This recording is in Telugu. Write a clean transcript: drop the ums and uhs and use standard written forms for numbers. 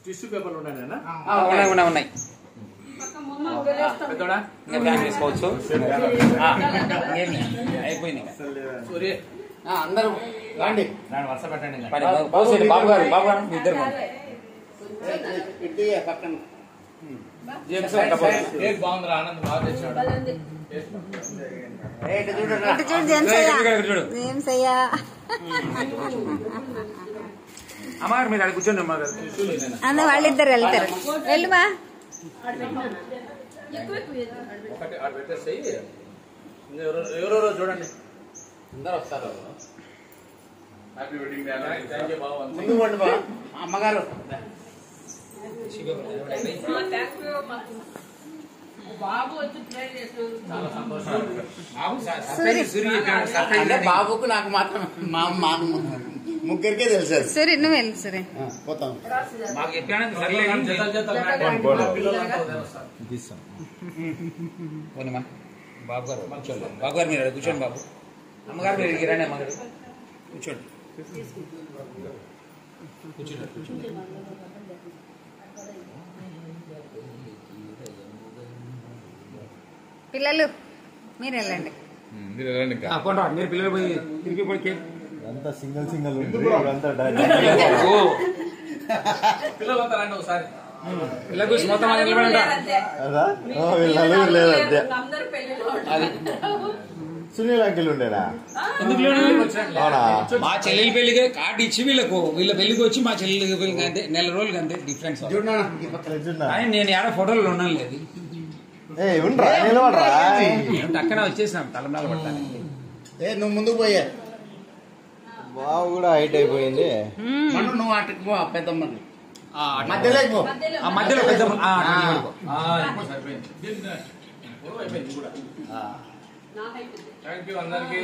టిష్యూ పేపర్లు ఉన్నాయి ఉన్నాయి తీసుకోవచ్చు. అయిపోయింది అందరూ రండి వరుస పెట్టండి. బాబు గారు ఇద్దరు పక్కన బాగుందిరా ఆనంద్ బాగా తెచ్చాడు. అమ్మగారు మీరు అక్కడ కూర్చోండి. అమ్మగారు అందరూ వాళ్ళిద్దరు వెళ్తారు. వెళ్ళుమా ఒకటి ఆడ పెట్టేసి ఎవరెవరో చూడండి అందరు వస్తారు. Happy wedding day. Thank you బాబు. ముందు పోండి బా అమ్మగారు. చాలా సంతోషం. అంటే బాబుకు నాకు మాత్రం మా ముగ్గురికే తెలుసు. సరే నువ్వు వెళ్ళు. సరే పోతాం. మాకు ఎప్పుడైనా బాబు గారు కూర్చోండి. బాబు గారు మీరు కూర్చోండి. బాబు అమ్మగారు మీరు రండి. అమ్మగారు కూర్చోండి. కూర్చోండి. పిల్లలు మీరు వెళ్ళండి. మీరు పిల్లలు పోయి తిరిగి పోయి అంతా సింగిల్ పిల్లలంతా రండి ఒకసారి. పిల్లలకు మొత్తం నలుగురు లేదంటే సునీల్ అంకిల్ ఉండేనా? మా చెల్లెలి పెళ్లికి కార్డు ఇచ్చి వీళ్ళ పెళ్లికి వచ్చి మా చెల్లెలి పెళ్లికి అంతే నెల రోజులకి అంతే డిఫరెన్స్. నేను ఏడ ఫోటోలు ఉన్నాను లేదు. అక్కడ వచ్చేసినాం తలంబ్రాలు పడతానికి. నువ్వు ముందుకు పోయా. బాబు కూడా హైట్ అయిపోయింది. నువ్వు అటుకు పో పెద్దమ్మ మధ్యలో పెద్దమ్మ థ్యాంక్ యూ అందరికి.